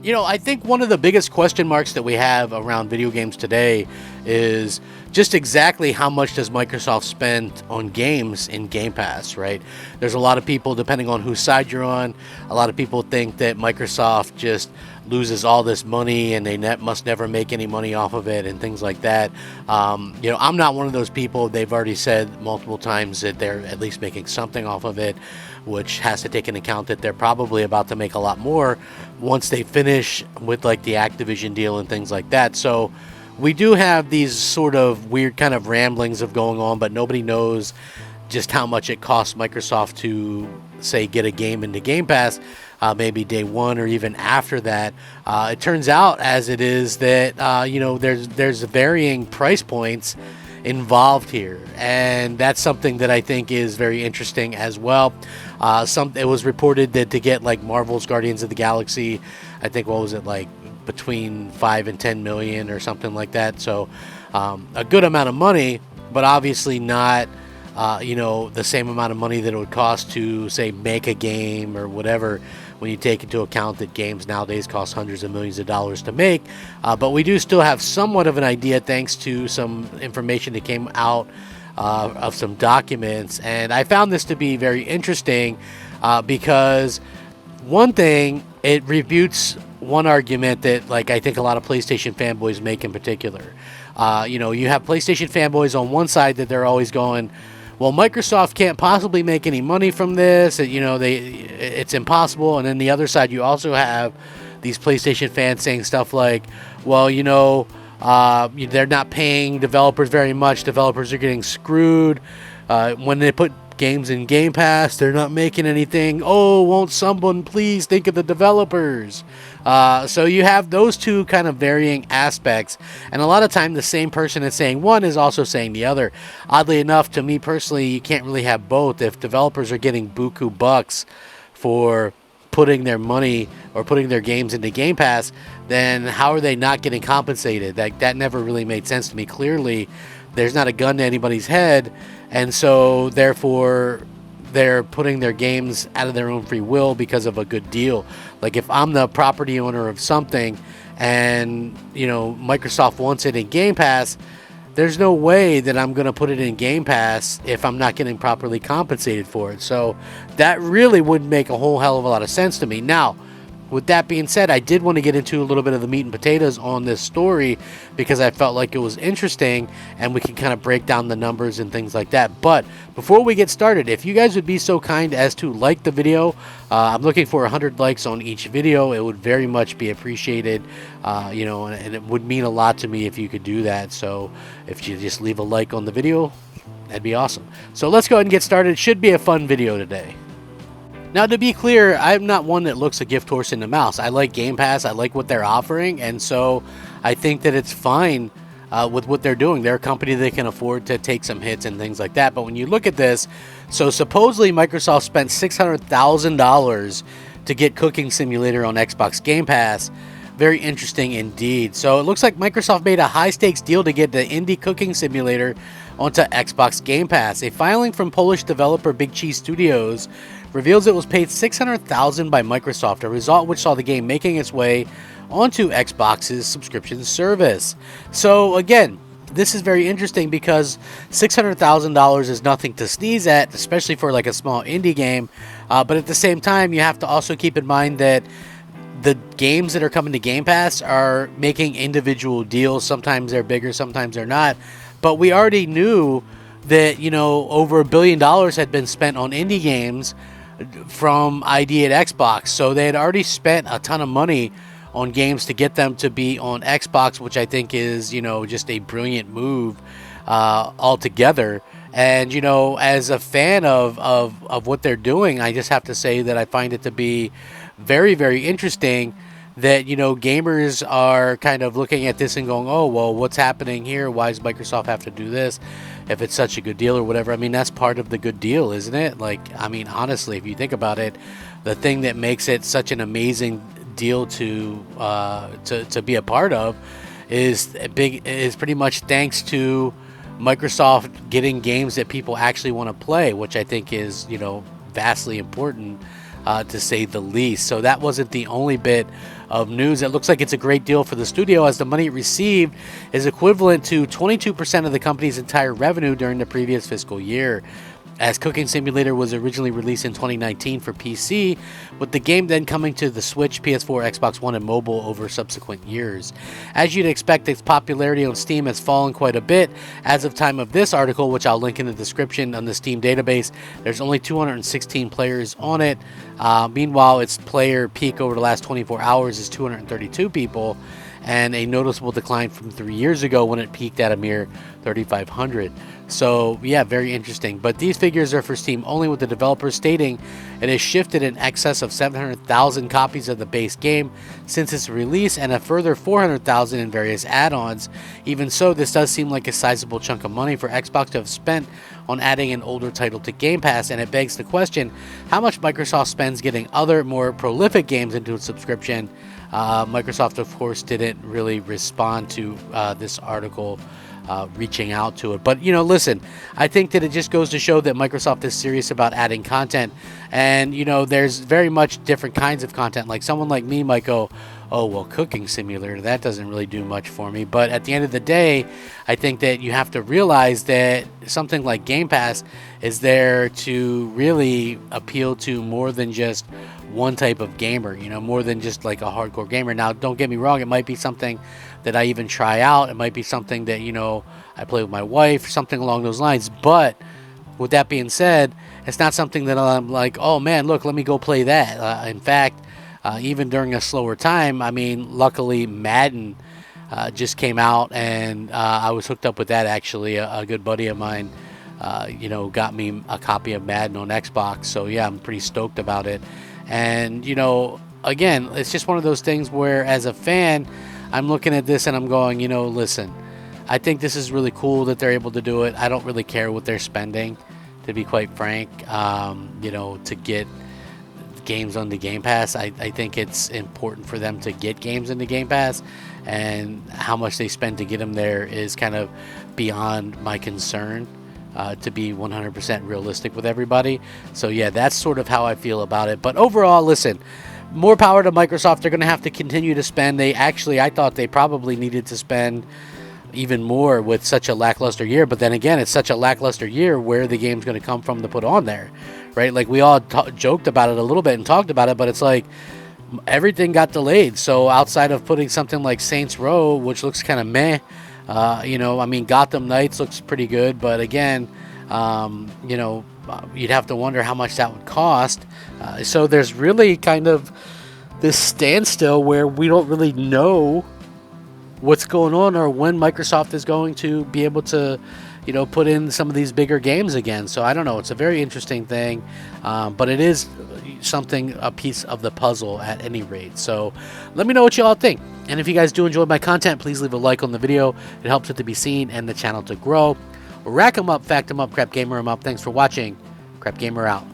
I think one of the biggest question marks that we have around video games today is just exactly how much does Microsoft spend on games in Game Pass, right? There's a lot of people, depending on whose side you're on, a lot of people think that Microsoft just loses all this money and they must never make any money off of it and things like that. I'm not one of those people. They've already said multiple times that they're at least making something off of it, which has to take into account that they're probably about to make a lot more once they finish with like the Activision deal and things like that. So we do have these sort of weird kind of ramblings of going on, but nobody knows just how much it costs Microsoft to, say, get a game into Game Pass, maybe day one or even after that. It turns out, as it is, that there's varying price points involved here, and that's something that I think is very interesting as well. It was reported that to get like Marvel's Guardians of the Galaxy, I think, what was it, like between 5 and 10 million or something like that. So a good amount of money, but obviously not the same amount of money that it would cost to, say, make a game or whatever, when you take into account that games nowadays cost hundreds of millions of dollars to make. But we do still have somewhat of an idea thanks to some information that came out of some documents. And I found this to be very interesting because one thing, it refutes one argument that, like, I think a lot of PlayStation fanboys make in particular. You have PlayStation fanboys on one side that they're always going, well, Microsoft can't possibly make any money from this. It's impossible. And then the other side, you also have these PlayStation fans saying stuff like, well, they're not paying developers very much. Developers are getting screwed. When they put games in Game Pass, they're not making anything. Oh, won't someone please think of the developers? So you have those two kind of varying aspects, and a lot of time the same person that's saying one is also saying the other. Oddly enough, to me personally, you can't really have both. If developers are getting buku bucks for putting their money or putting their games into Game Pass, then how are they not getting compensated? That never really made sense to me. Clearly, there's not a gun to anybody's head, and so therefore they're putting their games out of their own free will because of a good deal. Like, if I'm the property owner of something and Microsoft wants it in Game Pass, there's no way that I'm going to put it in Game Pass if I'm not getting properly compensated for it. So that really would make a whole hell of a lot of sense to me. Now, with that being said, I did want to get into a little bit of the meat and potatoes on this story because I felt like it was interesting and we can kind of break down the numbers and things like that. But before we get started, if you guys would be so kind as to like the video, I'm looking for 100 likes on each video. It would very much be appreciated, and it would mean a lot to me if you could do that. So if you just leave a like on the video, that'd be awesome. So let's go ahead and get started. It should be a fun video today. Now, to be clear, I'm not one that looks a gift horse in the mouth. I like Game Pass. I like what they're offering. And so I think that it's fine with what they're doing. They're a company that can afford to take some hits and things like that. But when you look at this, so supposedly Microsoft spent $600,000 to get Cooking Simulator on Xbox Game Pass. Very interesting indeed. So it looks like Microsoft made a high-stakes deal to get the indie Cooking Simulator onto Xbox Game Pass. A filing from Polish developer Big Cheese Studios reveals it was paid $600,000 by Microsoft, a result which saw the game making its way onto Xbox's subscription service. So again, this is very interesting because $600,000 is nothing to sneeze at, especially for like a small indie game. But at the same time, you have to also keep in mind that the games that are coming to Game Pass are making individual deals. Sometimes they're bigger, sometimes they're not. But we already knew that, over $1 billion had been spent on indie games from ID at Xbox. So they had already spent a ton of money on games to get them to be on Xbox, which I think is, just a brilliant move altogether. And, as a fan of what they're doing, I just have to say that I find it to be very, very interesting that, gamers are kind of looking at this and going, oh, well, what's happening here? Why does Microsoft have to do this if it's such a good deal or whatever? I mean, that's part of the good deal, isn't it? Like, I mean, honestly, if you think about it, the thing that makes it such an amazing deal to be a part of is pretty much thanks to Microsoft getting games that people actually want to play, which I think is, vastly important to say the least. So that wasn't the only bit of news. It looks like it's a great deal for the studio, as the money it received is equivalent to 22% of the company's entire revenue during the previous fiscal year. As Cooking Simulator was originally released in 2019 for PC, with the game then coming to the Switch, PS4, Xbox One, and mobile over subsequent years. As you'd expect, its popularity on Steam has fallen quite a bit. As of time of this article, which I'll link in the description on the Steam database, there's only 216 players on it. Meanwhile, its player peak over the last 24 hours is 232 people, and a noticeable decline from 3 years ago when it peaked at a mere 3,500. So yeah, very interesting. But these figures are for Steam only, with the developers stating it has shifted in excess of 700,000 copies of the base game since its release, and a further 400,000 in various add-ons. Even so, this does seem like a sizable chunk of money for Xbox to have spent on adding an older title to Game Pass, and it begs the question how much Microsoft spends getting other more prolific games into its subscription. Microsoft, of course, didn't really respond to this article reaching out to it. But, you know, listen, I think that it just goes to show that Microsoft is serious about adding content. And, you know, there's very much different kinds of content. Like someone like me might go, oh, well, Cooking Simulator, that doesn't really do much for me. But at the end of the day, I think that you have to realize that something like Game Pass is there to really appeal to more than just one type of gamer, you know, more than just like a hardcore gamer. Now, don't get me wrong, it might be something that I even try out. It might be something that, you know, I play with my wife, something along those lines. But with that being said, it's not something that I'm like, oh man, look, let me go play that. In fact, even during a slower time, I mean, luckily Madden just came out, and I was hooked up with that. Actually, a good buddy of mine, you know, got me a copy of Madden on Xbox. So yeah, I'm pretty stoked about it. And, you know, again, it's just one of those things where as a fan, I'm looking at this and I'm going, you know, listen, I think this is really cool that they're able to do it. I don't really care what they're spending, to be quite frank, you know, to get games on the Game Pass. I think it's important for them to get games into Game Pass, and how much they spend to get them there is kind of beyond my concern. To be 100% realistic with everybody. So yeah, that's sort of how I feel about it. But overall, listen, more power to Microsoft. They're going to have to continue to spend. I thought they probably needed to spend even more with such a lackluster year. But then again, it's such a lackluster year, where the game's going to come from to put on there, right? Like we all joked about it a little bit and talked about it, but it's like everything got delayed. So outside of putting something like Saints Row, which looks kind of meh, you know, I mean, Gotham Knights looks pretty good, but again, you know, you'd have to wonder how much that would cost. So there's really kind of this standstill where we don't really know what's going on, or when Microsoft is going to be able to, you know, put in some of these bigger games again. So I don't know. It's a very interesting thing, but it is something, a piece of the puzzle at any rate. So let me know what you all think. And if you guys do enjoy my content, please leave a like on the video. It helps it to be seen and the channel to grow. Rack 'em up, fact 'em up, Crap Gamer 'em up. Thanks for watching. Crap Gamer out.